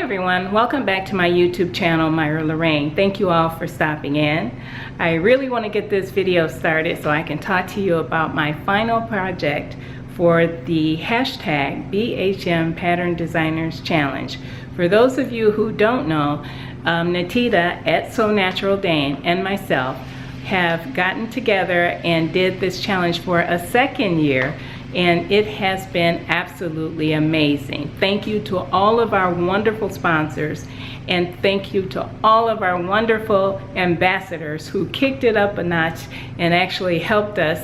everyone, welcome back to my YouTube channel, Myra Lorraine. Thank you all for stopping in. I really want to get this video started so I can talk to you about my final project for the hashtag BHM Pattern Designers Challenge. For those of you who don't know, Natita at SewNaturalDane and myself have gotten together and did this challenge for a second year, and it has been absolutely amazing. Thank you to all of our wonderful sponsors, and thank you to all of our wonderful ambassadors who kicked it up a notch and actually helped us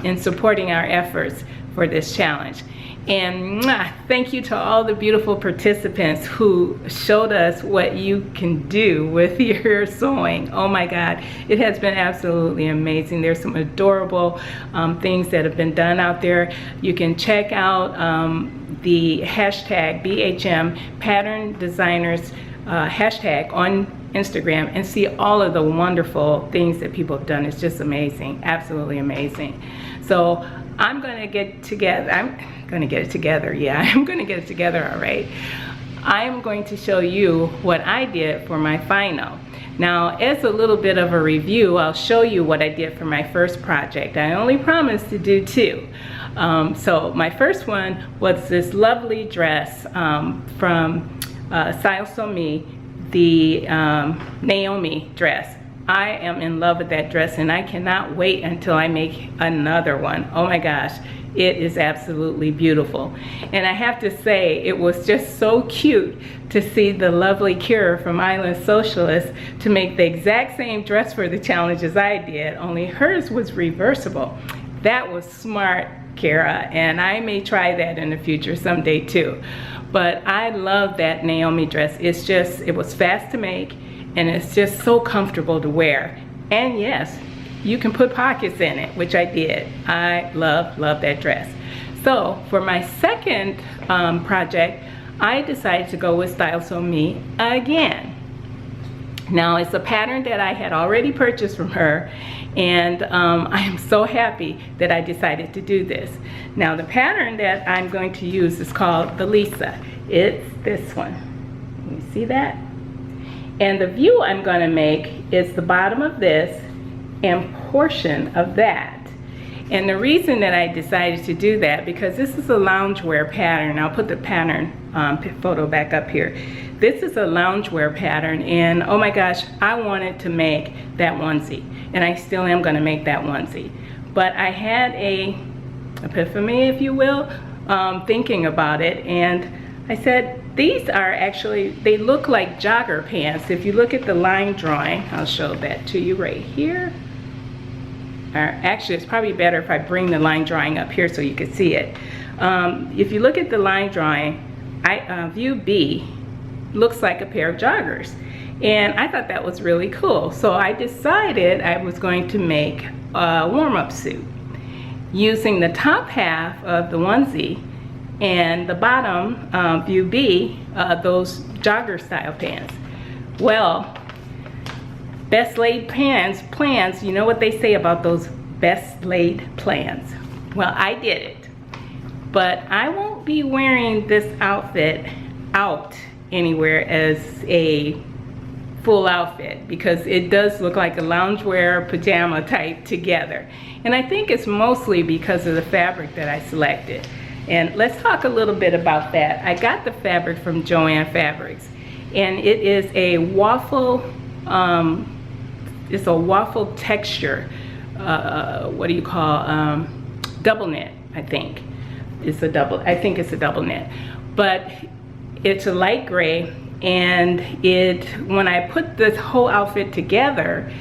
in supporting our efforts for this challenge. And thank you to all the beautiful participants who showed us what you can do with your sewing. Oh my God, it has been absolutely amazing. There's some adorable things that have been done out there. You can check out the hashtag BHM Pattern Designers hashtag on Instagram and see all of the wonderful things that people have done. It's just amazing, absolutely amazing. So I'm gonna get together, I'm gonna get it together, all right. I'm going to show you what I did for my final. Now, as a little bit of a review, I'll show you what I did for my first project. I only promised to do two. So my first one was this lovely dress from Style So Me, the Naomi dress. I am in love with that dress and I cannot wait until I make another one. Oh my gosh, it is absolutely beautiful. And I have to say, it was just so cute to see the lovely Kira from Island Socialist to make the exact same dress for the challenge as I did, only hers was reversible. That was smart, Kira, and I may try that in the future someday too. But I love that Naomi dress. It was fast to make, and it's just so comfortable to wear. And yes, you can put pockets in it, which I did. I love that dress. So for my second project, I decided to go with Style So Me again. Now, it's a pattern that I had already purchased from her, and I am so happy that I decided to do this. Now, the pattern that I'm going to use is called the Lisa. It's this one. You see that? And the view I'm going to make is the bottom of this and portion of that. And the reason that I decided to do that, because this is a loungewear pattern. I'll put the pattern photo back up here. This is a loungewear pattern, and oh my gosh, I wanted to make that onesie, and I still am going to make that onesie. But I had a epiphany, if you will, thinking about it, and I said, these are actually, they look like jogger pants. If you look at the line drawing, I'll show that to you right here. Or actually, it's probably better if I bring the line drawing up here so you can see it. If you look at the line drawing, view B looks like a pair of joggers. And I thought that was really cool. So I decided I was going to make a warm-up suit using the top half of the onesie and the bottom, view B, those jogger style pants. Well, best laid plans, you know what they say about those best laid plans. Well, I did it, but I won't be wearing this outfit out anywhere as a full outfit, because it does look like a loungewear pajama type together. And I think it's mostly because of the fabric that I selected. And let's talk a little bit about that. I got the fabric from Joann Fabrics, and it is a waffle, it's a waffle texture, what do you call, double knit, I think. I think it's a double knit. But it's a light gray, and when I put this whole outfit together,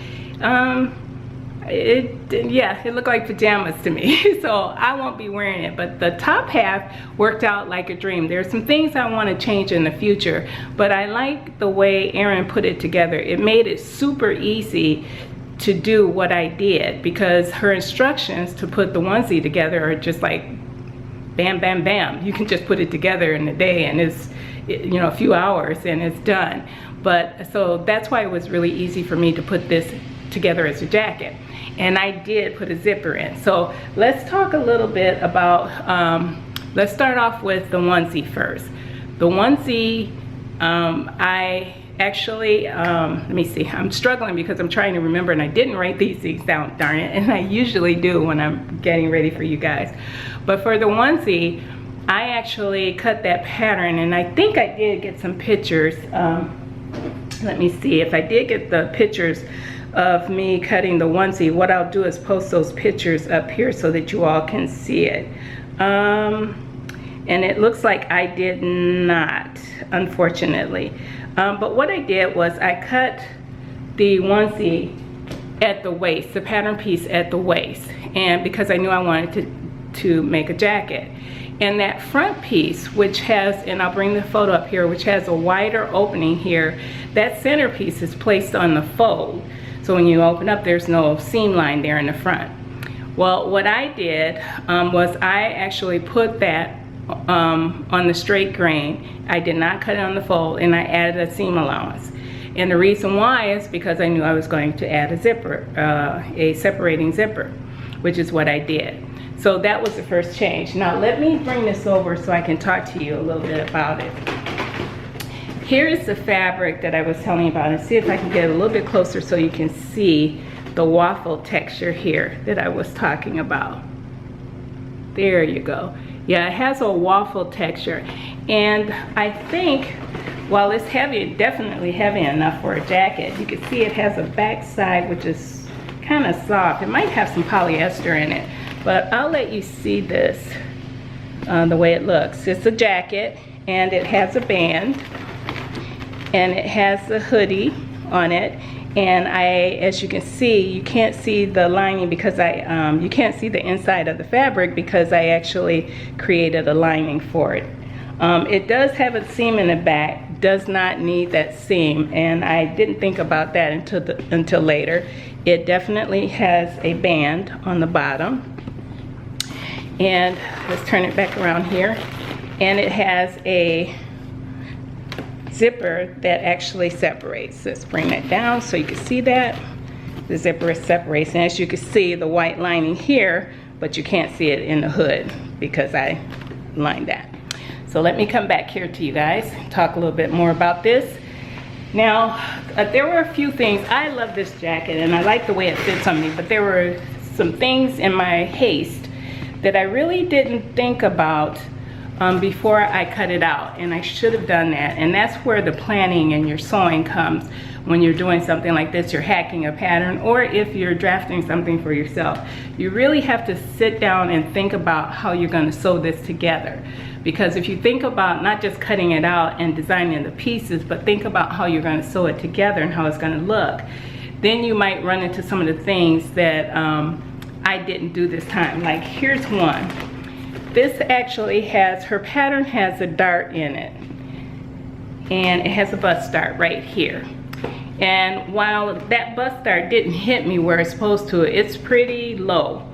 it looked like pajamas to me. So I won't be wearing it, but the top half worked out like a dream. There's some things I want to change in the future, but I like the way Erin put it together. It made it super easy to do what I did, because her instructions to put the onesie together are just like bam, bam, bam. You can just put it together in a day, and it's, you know, a few hours and it's done. But so that's why it was really easy for me to put this together as a jacket. And I did put a zipper in. So let's talk a little bit about, let's start off with the onesie first. The onesie I actually, let me see, I'm struggling because I'm trying to remember and I didn't write these things down, darn it, and I usually do when I'm getting ready for you guys. But for the onesie, I actually cut that pattern, and I think I did get some pictures. Let me see, if I did get the pictures of me cutting the onesie, what I'll do is post those pictures up here so that you all can see it. And it looks like I did not, unfortunately. But what I did was I cut the onesie at the waist, the pattern piece at the waist, and because I knew I wanted to make a jacket. And that front piece, which has, and I'll bring the photo up here, which has a wider opening here, that center piece is placed on the fold. So when you open up, there's no seam line there in the front. Well, what I did was I actually put that on the straight grain. I did not cut it on the fold, and I added a seam allowance. And the reason why is because I knew I was going to add a zipper, a separating zipper, which is what I did. So that was the first change. Now let me bring this over so I can talk to you a little bit about it. Here is the fabric that I was telling you about, and see if I can get a little bit closer so you can see the waffle texture here that I was talking about. There you go. Yeah, it has a waffle texture, and I think while it's heavy, definitely heavy enough for a jacket, you can see it has a back side which is kind of soft. It might have some polyester in it, but I'll let you see this, the way it looks. It's a jacket, and it has a band, and it has the hoodie on it. And as you can see, you can't see the lining because you can't see the inside of the fabric because I actually created a lining for it. It does have a seam in the back, does not need that seam, and I didn't think about that until later. It definitely has a band on the bottom. And let's turn it back around here. And it has a zipper that actually separates. Let's bring that down so you can see that. The zipper separates, and as you can see, the white lining here, but you can't see it in the hood because I lined that. So let me come back here to you guys, talk a little bit more about this. Now, there were a few things. I love this jacket and I like the way it fits on me, but there were some things in my haste that I really didn't think about before I cut it out, and I should have done that. And that's where the planning and your sewing comes when you're doing something like this. You're hacking a pattern, or if you're drafting something for yourself, you really have to sit down and think about how you're going to sew this together. Because if you think about not just cutting it out and designing the pieces, but think about how you're going to sew it together and how it's going to look, then you might run into some of the things that I didn't do this time. Like, here's one. This actually has, her pattern has a dart in it, and it has a bust dart right here. And while that bust dart didn't hit me where it's supposed to, it's pretty low.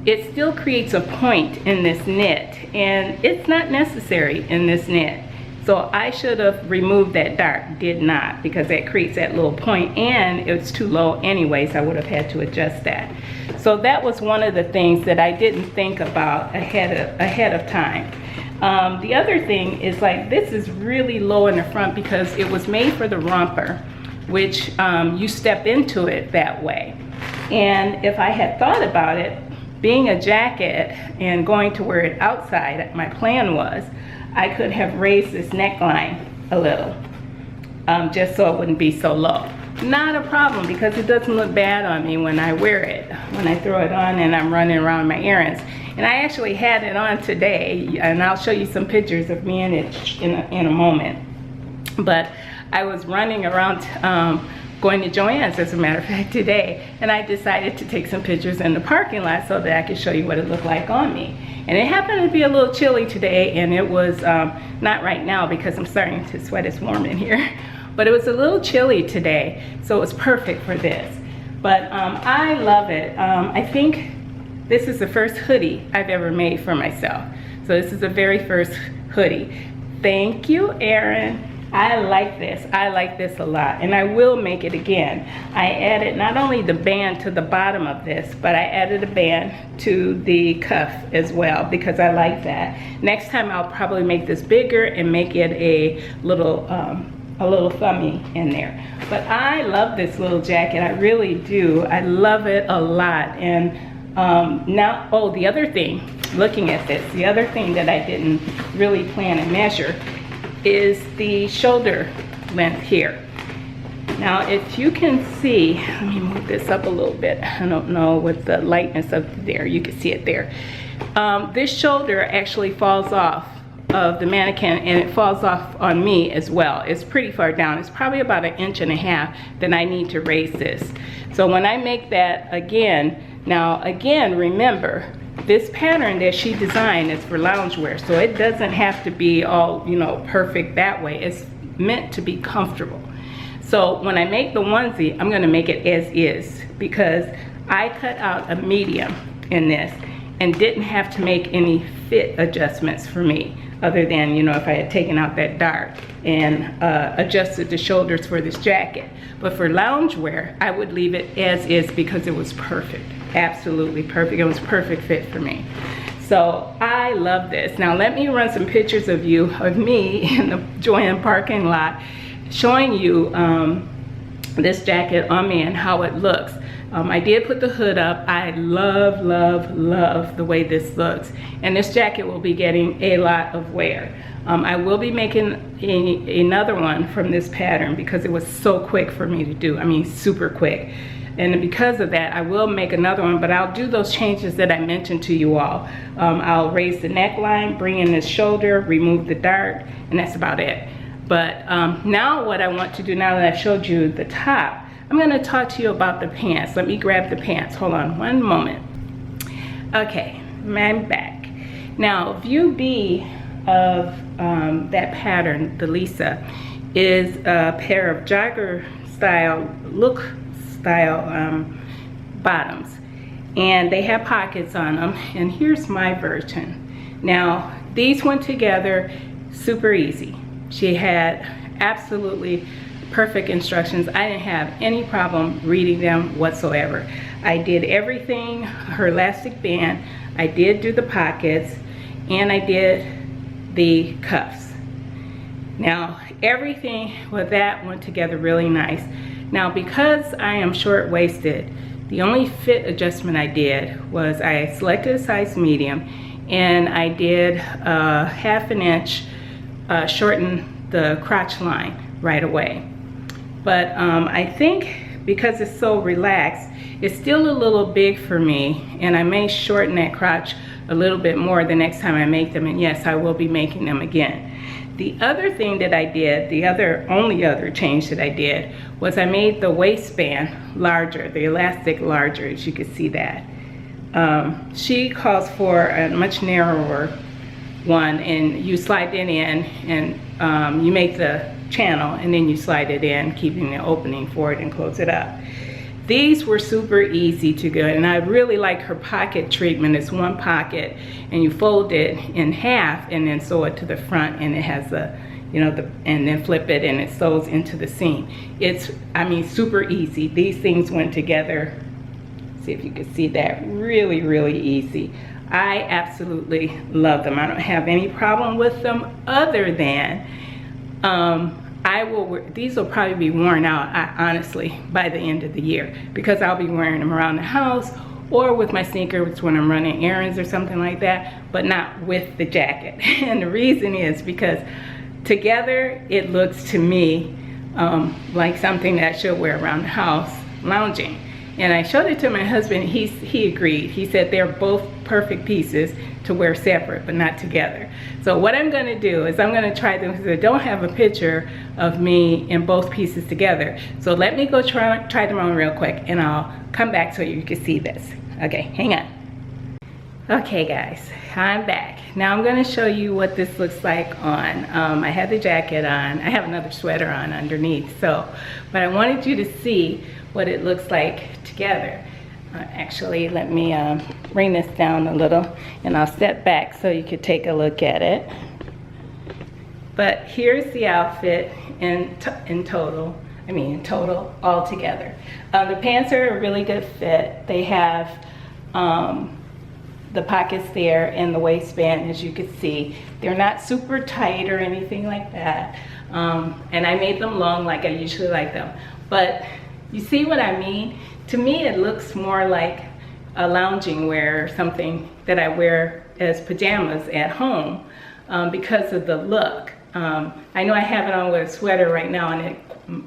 It still creates a point in this knit, and it's not necessary in this knit. So I should have removed that dart, did not, because that creates that little point, and it's too low anyways. I would have had to adjust that. So that was one of the things that I didn't think about ahead of time. The other thing is, like, this is really low in the front because it was made for the romper, which you step into it that way. And if I had thought about it, being a jacket and going to wear it outside, my plan was I could have raised this neckline a little, just so it wouldn't be so low. Not a problem, because it doesn't look bad on me when I wear it, when I throw it on and I'm running around my errands. And I actually had it on today, and I'll show you some pictures of me in it in a moment. But I was running around going to Joann's, as a matter of fact, today, and I decided to take some pictures in the parking lot so that I could show you what it looked like on me. And it happened to be a little chilly today, and it was not right now because I'm starting to sweat. It's warm in here. But it was a little chilly today, so it was perfect for this. But I love it. I think this is the first hoodie I've ever made for myself. So this is the very first hoodie. Thank you, Erin. I like this. I like this a lot, and I will make it again. I added not only the band to the bottom of this, but I added a band to the cuff as well because I like that. Next time I'll probably make this bigger and make it a little thummy in there. But I love this little jacket. I really do. I love it a lot. And now, oh, the other thing, looking at this, the other thing that I didn't really plan and measure is the shoulder length here. Now, if you can see, let me move this up a little bit. I don't know with the lightness of there, you can see it there. This shoulder actually falls off of the mannequin, and it falls off on me as well. It's pretty far down. It's probably about 1.5 inches that I need to raise this. So when I make that again, now again, remember, this pattern that she designed is for loungewear, so it doesn't have to be all, you know, perfect that way. It's meant to be comfortable. So when I make the onesie, I'm gonna make it as is because I cut out a medium in this and didn't have to make any fit adjustments for me, other than, you know, if I had taken out that dark and adjusted the shoulders for this jacket. But for loungewear, I would leave it as is because it was perfect. Absolutely perfect. It was perfect fit for me. So I love this. Now let me run some pictures of me in the Joann parking lot showing you this jacket on me and how it looks. I did put the hood up. I love, love, love the way this looks. And this jacket will be getting a lot of wear. I will be making another one from this pattern because it was so quick for me to do. I mean, super quick. And because of that, I will make another one, but I'll do those changes that I mentioned to you all. I'll raise the neckline, bring in this shoulder, remove the dart, and that's about it. But now what I want to do, now that I've showed you the top, I'm gonna talk to you about the pants. Let me grab the pants, hold on one moment. Okay, I'm back. Now, view B of that pattern, the Lisa, is a pair of jogger style, look style bottoms. And they have pockets on them, and here's my version. Now, these went together super easy. She had absolutely perfect instructions. I didn't have any problem reading them whatsoever. I did everything, her elastic band, I did do the pockets, and I did the cuffs. Now, everything with that went together really nice. Now, because I am short-waisted, the only fit adjustment I did was I selected a size medium, and I did a 1/2 inch shorten the crotch line right away. But I think because it's so relaxed, it's still a little big for me, and I may shorten that crotch a little bit more the next time I make them, and yes, I will be making them again. The other thing that I did, the only other change that I did, was I made the waistband larger, the elastic larger, as you can see that. She calls for a much narrower one, and you slide it in, and you make the channel, and then you slide it in, keeping the opening for it, and close it up. These were super easy to go, and I really like her pocket treatment. It's one pocket, and you fold it in half, and then sew it to the front, and it has the, you know, and then flip it, and it sews into the seam. It's, I mean, super easy. These things went together. See if you can see that. Really, really easy. I absolutely love them. I don't have any problem with them, other than these will probably be worn out, honestly, by the end of the year, because I'll be wearing them around the house or with my sneakers when I'm running errands or something like that, but not with the jacket. And the reason is because together it looks to me like something that I should wear around the house lounging. And I showed it to my husband. He agreed. He said they're both perfect pieces to wear separate, but not together. So what I'm gonna do is I'm gonna try them, because I don't have a picture of me in both pieces together. So let me go try them on real quick, and I'll come back so you can see this. Okay, hang on. Okay guys, I'm back. Now I'm gonna show you what this looks like on. I had the jacket on. I have another sweater on underneath, but I wanted you to see what it looks like together. Actually, let me bring this down a little, and I'll step back so you could take a look at it. But here's the outfit in total altogether. The pants are a really good fit. They have the pockets there and the waistband, as you can see. They're not super tight or anything like that. And I made them long like I usually like them. But you see what I mean? To me, it looks more like a lounging wear or something that I wear as pajamas at home because of the look. I know I have it on with a sweater right now, and it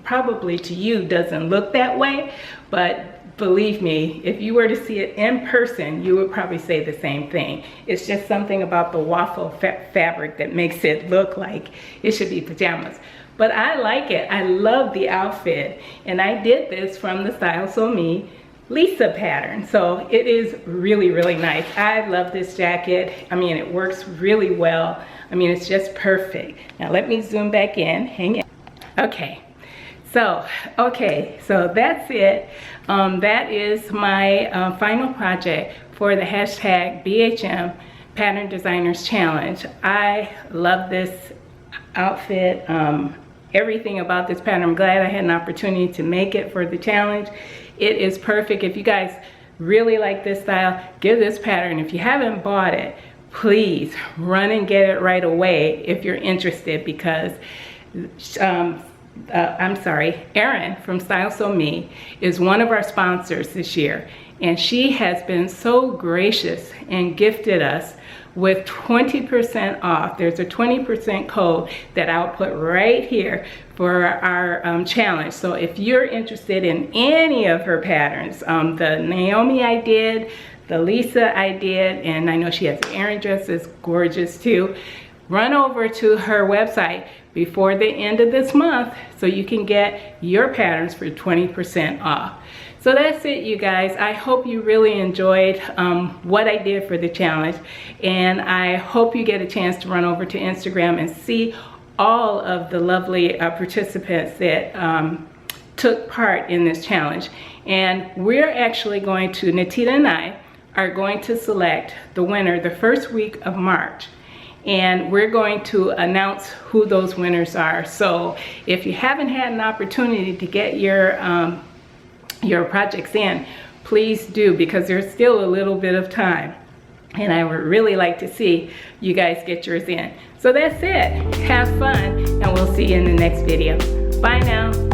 probably to you doesn't look that way, but believe me, if you were to see it in person, you would probably say the same thing. It's just something about the waffle fabric that makes it look like it should be pajamas. But I like it. I love the outfit, and I did this from the Style So Me Lisa pattern. So it is really, really nice. I love this jacket. I mean, it works really well. I mean, it's just perfect. Now let me zoom back in. Hang in. Okay. So that's it. That is my final project for the hashtag BHM Pattern Designers Challenge. I love this outfit. Everything about this pattern. I'm glad I had an opportunity to make it for the challenge. It is perfect. If you guys really like this style, give this pattern. If you haven't bought it, please run and get it right away if you're interested, because Erin from Style So Me is one of our sponsors this year, and she has been so gracious and gifted us with 20% off. There's a 20% code that I'll put right here for our challenge. So if you're interested in any of her patterns, the Naomi I did, the Lisa I did, and I know she has an Erin dress that's gorgeous too, run over to her website before the end of this month so you can get your patterns for 20% off. So that's it, you guys. I hope you really enjoyed what I did for the challenge, and I hope you get a chance to run over to Instagram and see all of the lovely participants that took part in this challenge. And we're actually going to, Natita and I are going to select the winner the first week of March. And we're going to announce who those winners are. So if you haven't had an opportunity to get your projects in, please do, because there's still a little bit of time. And I would really like to see you guys get yours in. So that's it. Have fun, and we'll see you in the next video. Bye now.